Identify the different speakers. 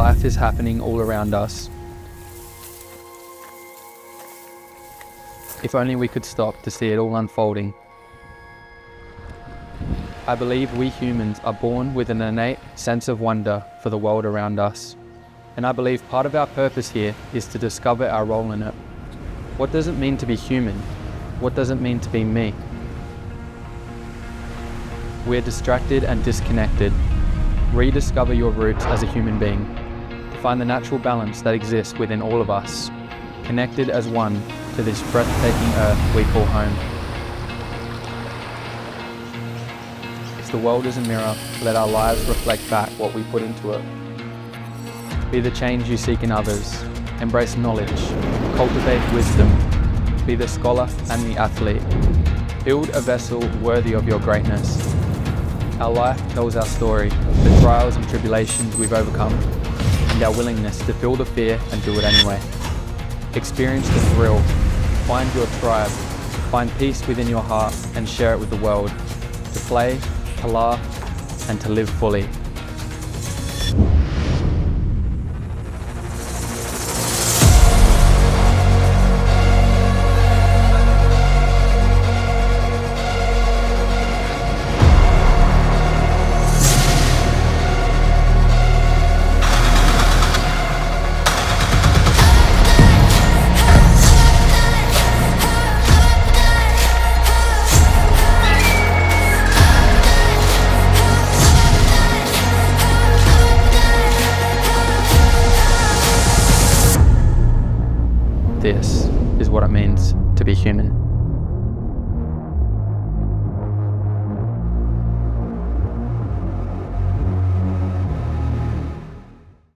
Speaker 1: life is happening all around us. If only we could stop to see it all unfolding. I believe we humans are born with an innate sense of wonder for the world around us. And I believe part of our purpose here is to discover our role in it. What does it mean to be human? What does it mean to be me? We're distracted and disconnected. Rediscover your roots as a human being. Find the natural balance that exists within all of us, connected as one to this breathtaking earth we call home. If the world is a mirror, let our lives reflect back what we put into it. Be the change you seek in others. Embrace knowledge. Cultivate wisdom. Be the scholar and the athlete. Build a vessel worthy of your greatness. Our life tells our story, the trials and tribulations we've overcome, and our willingness to feel the fear and do it anyway. Experience the thrill. Find your tribe. Find peace within your heart and share it with the world. To play, to laugh, and to live fully. This is what it means to be human.